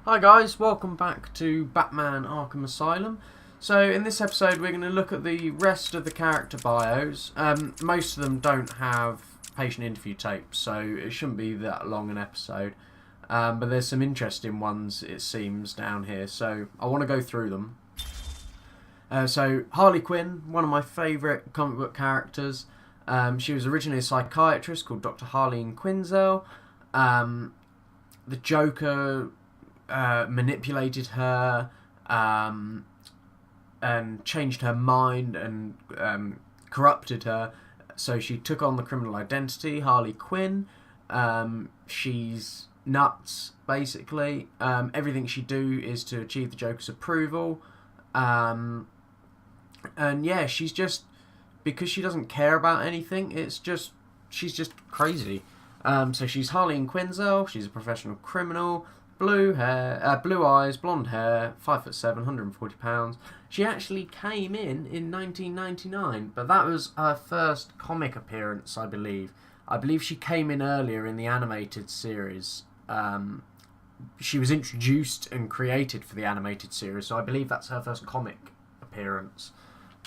Hi guys, welcome back to Batman Arkham Asylum. So in this episode we're going to look at the rest of the character bios. Most of them don't have patient interview tapes, so it shouldn't be that long an episode. But there's some interesting ones, it seems, down here, so I want to go through them. So Harley Quinn, one of my favourite comic book characters. She was originally a psychiatrist called Dr. Harley Quinzel. The Joker manipulated her and changed her mind and corrupted her, so she took on the criminal identity Harley Quinn. She's nuts, basically. Everything she do is to achieve the Joker's approval, and yeah, she's just, because she doesn't care about anything, she's just crazy. So she's Harley Quinzel. She's a professional criminal. Blue hair, blue eyes, blonde hair, 5'7", 140 pounds. She actually came in 1999, but that was her first comic appearance, I believe. I believe she came in earlier in the animated series. She was introduced and created for the animated series, so I believe that's her first comic appearance.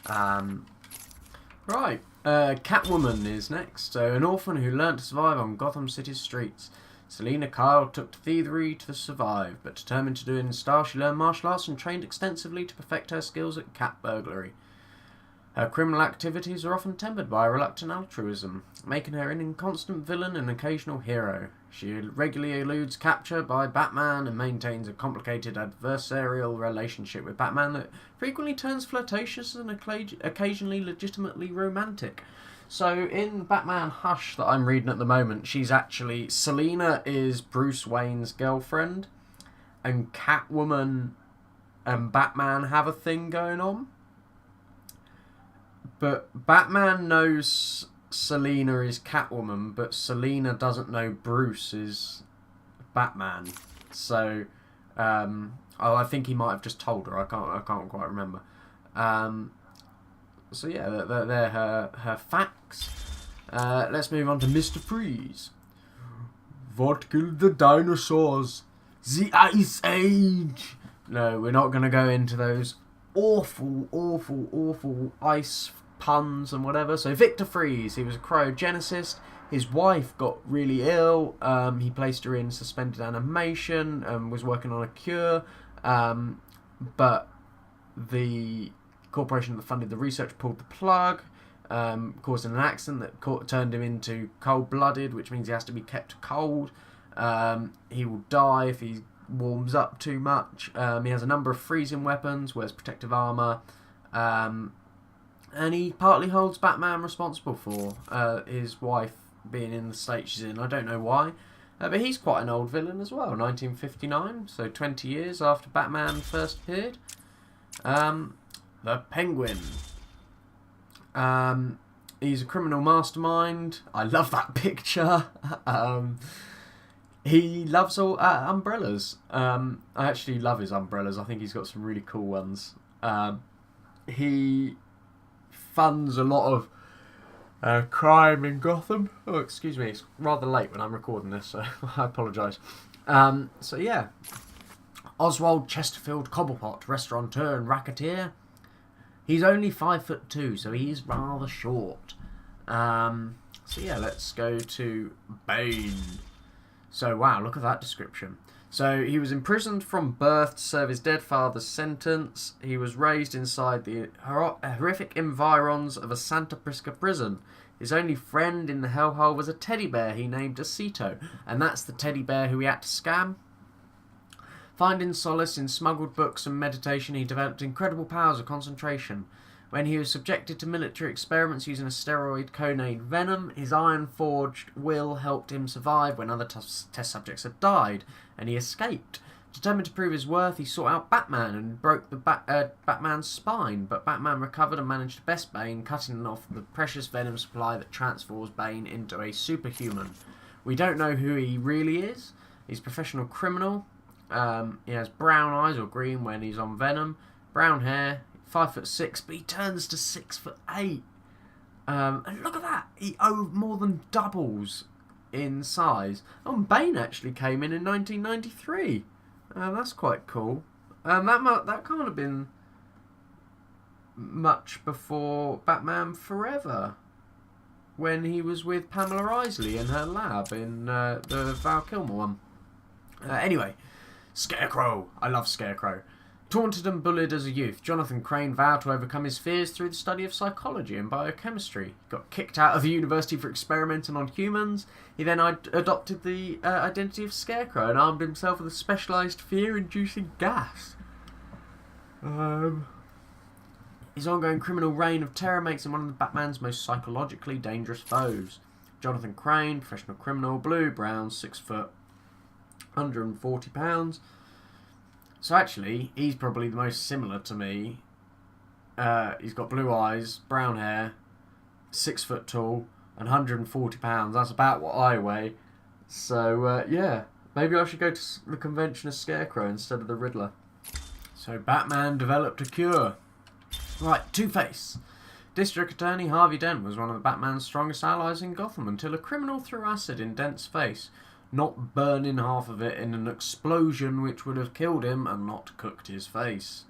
Right, Catwoman is next. So, an orphan who learned to survive on Gotham City's streets. Selina Kyle took to thievery to survive, but determined to do it in style, she learned martial arts and trained extensively to perfect her skills at cat burglary. Her criminal activities are often tempered by reluctant altruism, making her an inconstant villain and occasional hero. She regularly eludes capture by Batman and maintains a complicated adversarial relationship with Batman that frequently turns flirtatious and occasionally legitimately romantic. So in Batman Hush that I'm reading at the moment, Selina is Bruce Wayne's girlfriend, and Catwoman and Batman have a thing going on. But Batman knows Selina is Catwoman, but Selina doesn't know Bruce is Batman. So I think he might have just told her. I can't quite remember. So yeah, they're her facts. Let's move on to Mr. Freeze. What killed the dinosaurs? The Ice Age! No, we're not going to go into those awful ice puns and whatever. So Victor Freeze, he was a cryogenicist. His wife got really ill. He placed her in suspended animation and was working on a cure. But the corporation that funded the research pulled the plug, causing an accident that turned him into cold-blooded, which means he has to be kept cold. He will die if he warms up too much. He has a number of freezing weapons, wears protective armour, and he partly holds Batman responsible for his wife being in the state she's in. I don't know why, but he's quite an old villain as well. 1959, so 20 years after Batman first appeared. The Penguin. He's a criminal mastermind. I love that picture. He loves all umbrellas. I actually love his umbrellas. I think he's got some really cool ones. He funds a lot of crime in Gotham. Oh, excuse me. It's rather late when I'm recording this, so I apologise. So yeah. Oswald Chesterfield Cobblepot, restaurateur and racketeer. He's only 5'2", so he's rather short. So yeah, let's go to Bane. So wow, look at that description. So he was imprisoned from birth to serve his dead father's sentence. He was raised inside the horrific environs of a Santa Prisca prison. His only friend in the hellhole was a teddy bear he named Acito, and that's the teddy bear who he had to scam. Finding solace in smuggled books and meditation, he developed incredible powers of concentration. When he was subjected to military experiments using a steroid codenamed Venom, his iron-forged will helped him survive when other test subjects had died, and he escaped. Determined to prove his worth, he sought out Batman and broke the Batman's spine, but Batman recovered and managed to best Bane, cutting off the precious Venom supply that transforms Bane into a superhuman. We don't know who he really is. He's a professional criminal. He has brown eyes, or green when he's on Venom, brown hair, 5'6", but he turns to 6'8". And look at that, he more than doubles in size. Oh, and Bane actually came in 1993. That's quite cool. That can't have been much before Batman Forever, when he was with Pamela Isley in her lab in the Val Kilmer one. Anyway, Scarecrow. I love Scarecrow. Taunted and bullied as a youth, Jonathan Crane vowed to overcome his fears through the study of psychology and biochemistry. He got kicked out of the university for experimenting on humans. He then adopted the identity of Scarecrow and armed himself with a specialised fear-inducing gas. His ongoing criminal reign of terror makes him one of the Batman's most psychologically dangerous foes. Jonathan Crane, professional criminal, blue, brown, 6 foot, 140 pounds. So actually, he's probably the most similar to me. He's got blue eyes, brown hair, 6 foot tall, and 140 pounds. That's about what I weigh. So yeah, maybe I should go to the convention as Scarecrow instead of the Riddler. So Batman developed a cure. Right, Two-Face. District Attorney Harvey Dent was one of Batman's strongest allies in Gotham until a criminal threw acid in Dent's face, not burning half of it in an explosion which would have killed him and not cooked his face.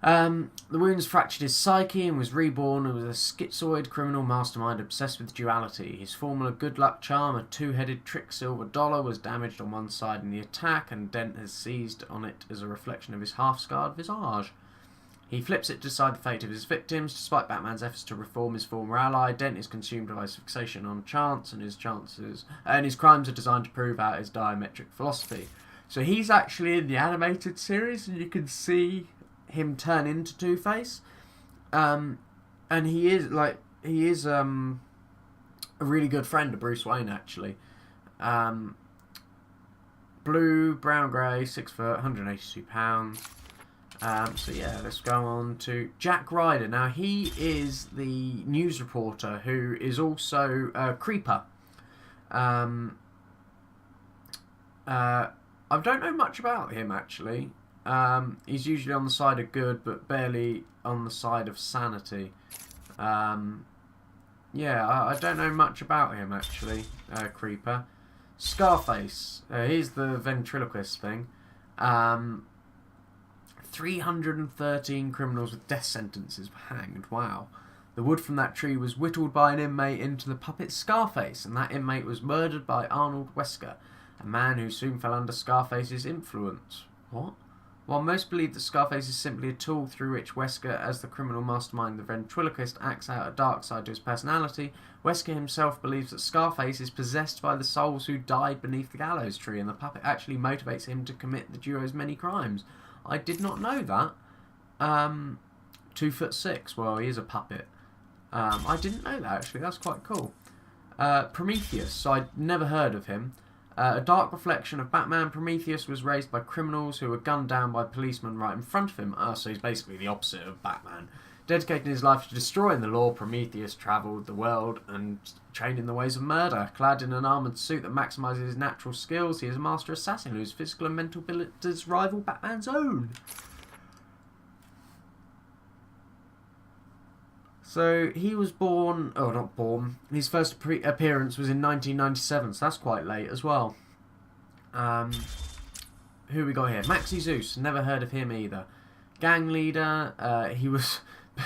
The wounds fractured his psyche and was reborn as a schizoid criminal mastermind obsessed with duality. His formula good luck charm, a two-headed trick silver dollar, was damaged on one side in the attack, and Dent has seized on it as a reflection of his half-scarred visage. He flips it to decide the fate of his victims. Despite Batman's efforts to reform his former ally, Dent is consumed by his fixation on chance, and his crimes are designed to prove out his diametric philosophy. So he's actually in the animated series, and you can see him turn into Two-Face. And he is a really good friend of Bruce Wayne, actually. Blue, brown, grey, 6 foot, 182 pounds. So yeah, let's go on to Jack Ryder. Now he is the news reporter who is also a creeper. I don't know much about him actually. He's usually on the side of good, but barely on the side of sanity. Yeah, I don't know much about him actually. Creeper. Scarface. Here's the ventriloquist thing. 313 criminals with death sentences were hanged. Wow. The wood from that tree was whittled by an inmate into the puppet Scarface, and that inmate was murdered by Arnold Wesker, a man who soon fell under Scarface's influence. What? While most believe that Scarface is simply a tool through which Wesker, as the criminal mastermind the ventriloquist, acts out a dark side to his personality, Wesker himself believes that Scarface is possessed by the souls who died beneath the gallows tree, and the puppet actually motivates him to commit the duo's many crimes. I did not know that. 2'6". Well, he is a puppet. I didn't know that actually. That's quite cool. Prometheus. I'd never heard of him. A dark reflection of Batman, Prometheus was raised by criminals who were gunned down by policemen right in front of him. So he's basically the opposite of Batman. Dedicating his life to destroying the law, Prometheus travelled the world and trained in the ways of murder. Clad in an armoured suit that maximises his natural skills, he is a master assassin whose physical and mental abilities rival Batman's own. So he was born... Oh, not born. His first appearance was in 1997, so that's quite late as well. Who we got here? Maxi Zeus. Never heard of him either. Gang leader. He was...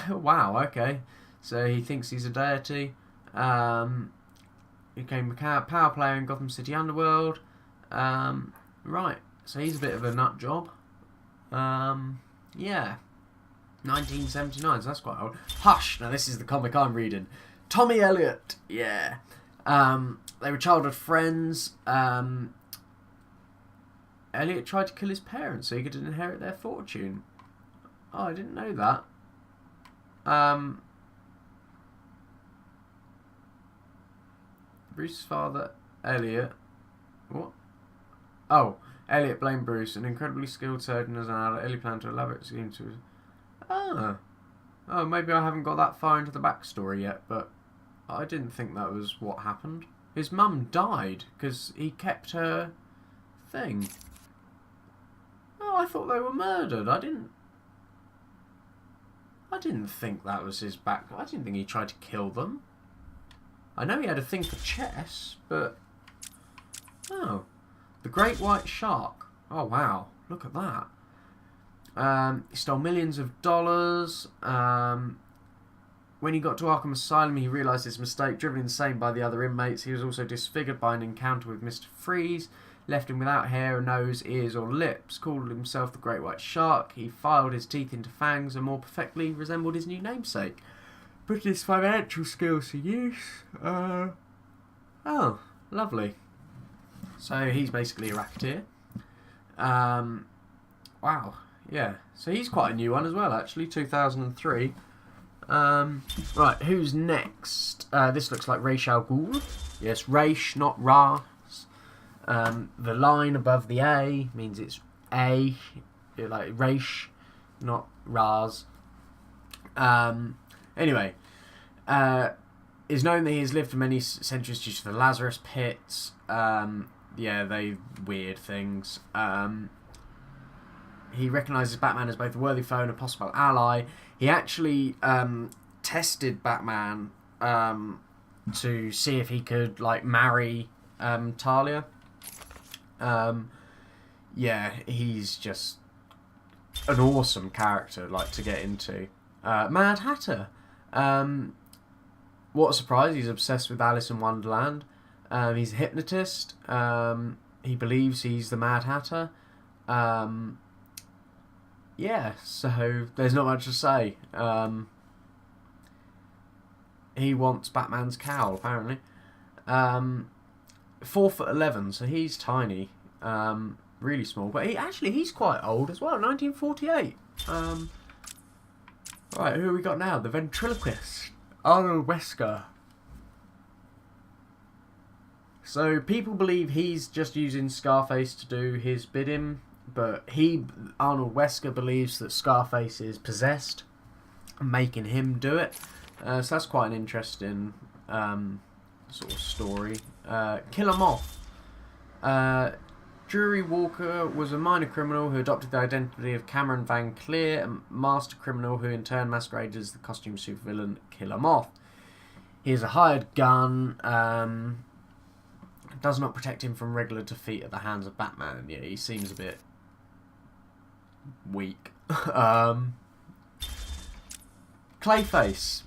Wow, okay. So he thinks he's a deity. He became a power player in Gotham City Underworld. Right, so he's a bit of a nut job. Yeah. 1979, so that's quite old. Hush! Now this is the comic I'm reading. Tommy Elliot, yeah. They were childhood friends. Elliot tried to kill his parents so he could inherit their fortune. Oh, I didn't know that. Bruce's father, Elliot. What? Oh, Elliot blamed Bruce, an incredibly skilled surgeon as an adult. Elliot planned to elaborate scheme to... Oh, maybe I haven't got that far into the backstory yet, but I didn't think that was what happened. His mum died because he kept her thing. Oh, I thought they were murdered. I didn't think that was his back. I didn't think he tried to kill them. I know he had a thing for chess, but... Oh. The Great White Shark. Oh, wow. Look at that. He stole millions of dollars. When he got to Arkham Asylum, he realised his mistake. Driven insane by the other inmates, he was also disfigured by an encounter with Mr. Freeze. Left him without hair, nose, ears or lips. Called himself the Great White Shark. He filed his teeth into fangs and more perfectly resembled his new namesake. Put his financial skills to use. Oh, lovely. So he's basically a racketeer. Wow, yeah. So he's quite a new one as well, actually, 2003. Right, who's next? This looks like Ra's al Ghul. Yes, Ra's, not Ras. The line above the A means it's A, like Ra's, not Ras. Anyway, it's known that he has lived for many centuries due to the Lazarus pits. Yeah, they weird things. He recognises Batman as both a worthy foe and a possible ally. He actually tested Batman to see if he could like marry Talia. Yeah, he's just an awesome character, like, to get into. Mad Hatter. What a surprise! He's obsessed with Alice in Wonderland. He's a hypnotist. He believes he's the Mad Hatter. Yeah, so there's not much to say. He wants Batman's cowl, apparently. 4'11", so he's tiny. Really small. But he's quite old as well, 1948. Right, who have we got now? The ventriloquist, Arnold Wesker. So people believe he's just using Scarface to do his bidding, but Arnold Wesker, believes that Scarface is possessed and making him do it. So that's quite an interesting sort of story. Killer Moth. Drury Walker was a minor criminal who adopted the identity of Cameron Van Cleer, a master criminal who in turn masquerades as the costume supervillain Killer Moth. He is a hired gun. Does not protect him from regular defeat at the hands of Batman. Yeah, he seems a bit weak. Clayface.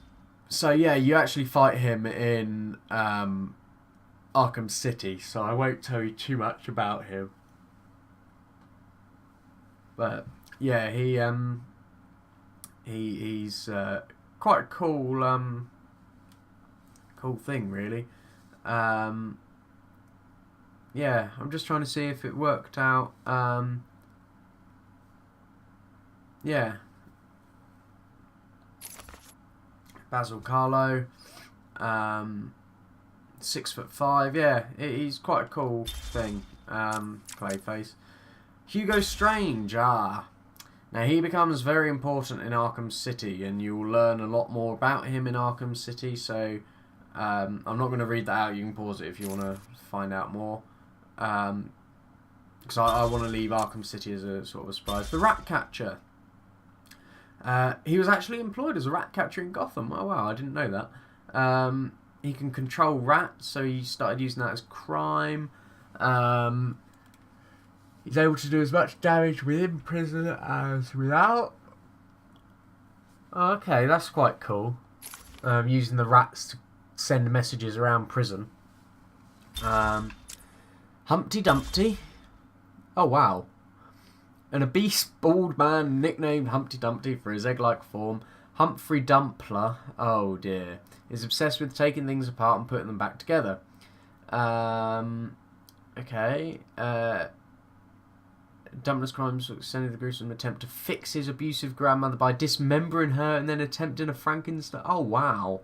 So yeah, you actually fight him in Arkham City, so I won't tell you too much about him. But yeah, he's quite a cool cool thing, really. Yeah, I'm just trying to see if it worked out. Yeah. Basil Carlo, 6'5". Yeah, he's quite a cool thing. Clayface. Hugo Strange. Now he becomes very important in Arkham City, and you'll learn a lot more about him in Arkham City. So I'm not going to read that out. You can pause it if you want to find out more. Because I want to leave Arkham City as a sort of a surprise. The Ratcatcher. He was actually employed as a rat catcher in Gotham. Oh wow, I didn't know that. He can control rats, so he started using that as crime. He's able to do as much damage within prison as without. Okay, that's quite cool. Using the rats to send messages around prison. Humpty Dumpty. Oh wow. An obese, bald man nicknamed Humpty Dumpty for his egg-like form, Humphrey Dumpler, oh dear, is obsessed with taking things apart and putting them back together. Okay. Dumpler's crimes extended the gruesome attempt to fix his abusive grandmother by dismembering her and then attempting a Frankenstein. Oh wow.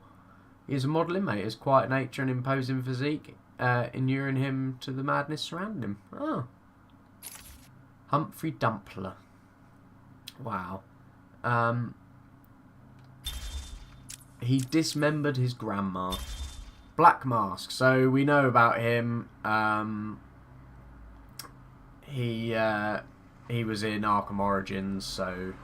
He is a model inmate, his quiet nature and imposing physique, inuring him to the madness surrounding him. Oh. Humphrey Dumpler. Wow. He dismembered his grandma. Black Mask. So we know about him. He was in Arkham Origins. So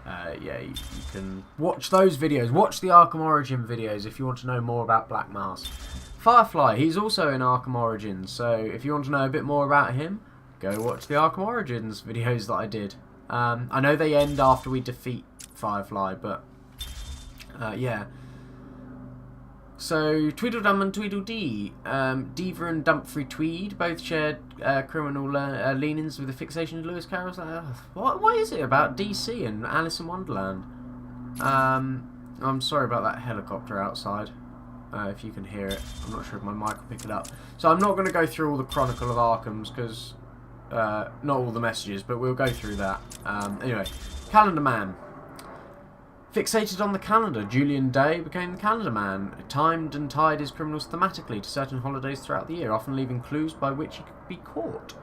yeah, you can watch those videos. Watch the Arkham Origin videos if you want to know more about Black Mask. Firefly. He's also in Arkham Origins. So if you want to know a bit more about him, go watch the Arkham Origins videos that I did. I know they end after we defeat Firefly, but yeah. So, Tweedledum and Tweedledee, Diva and Dumfrey Tweed both shared criminal leanings with the fixation of Lewis Carroll's. What is it about DC and Alice in Wonderland? I'm sorry about that helicopter outside, if you can hear it. I'm not sure if my mic will pick it up. So I'm not going to go through all the Chronicle of Arkham's, because, not all the messages, but we'll go through that. Anyway, Calendar Man. Fixated on the calendar, Julian Day became the Calendar Man, timed and tied his criminals thematically to certain holidays throughout the year, often leaving clues by which he could be caught.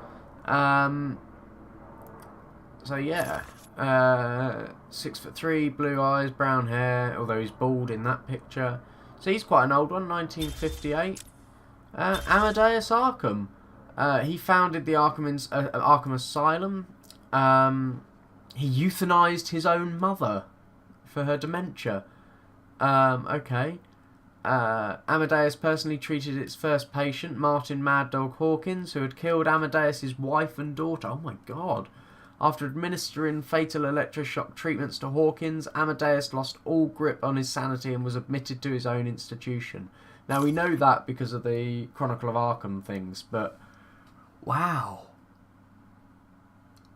So yeah, 6'3", blue eyes, brown hair, although he's bald in that picture. So he's quite an old one, 1958. Amadeus Arkham. He founded the Arkham Asylum. He euthanized his own mother for her dementia. Okay. Amadeus personally treated its first patient, Martin Mad Dog Hawkins, who had killed Amadeus's wife and daughter. Oh my god. After administering fatal electroshock treatments to Hawkins, Amadeus lost all grip on his sanity and was admitted to his own institution. Now we know that because of the Chronicle of Arkham things, but wow.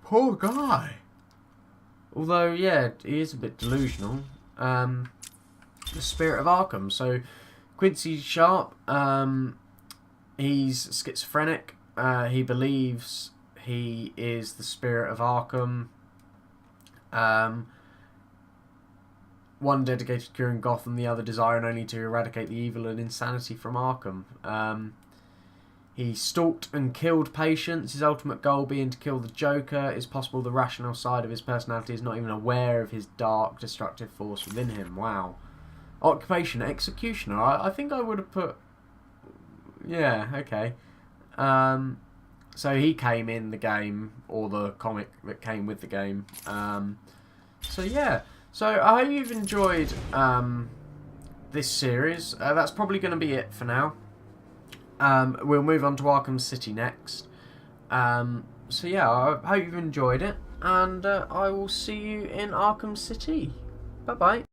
Poor guy. Although, yeah, he is a bit delusional. The Spirit of Arkham. So, Quincy Sharp, he's schizophrenic. He believes he is the Spirit of Arkham. One dedicated to curing Gotham, the other desiring only to eradicate the evil and insanity from Arkham. He stalked and killed patients, his ultimate goal being to kill the Joker. It's possible the rational side of his personality is not even aware of his dark, destructive force within him. Wow. Occupation, executioner. I think I would have put... Yeah, okay. So he came in the game, or the comic that came with the game. So yeah. So I hope you've enjoyed this series. That's probably going to be it for now. We'll move on to Arkham City next. So yeah, I hope you've enjoyed it, and I will see you in Arkham City. Bye bye.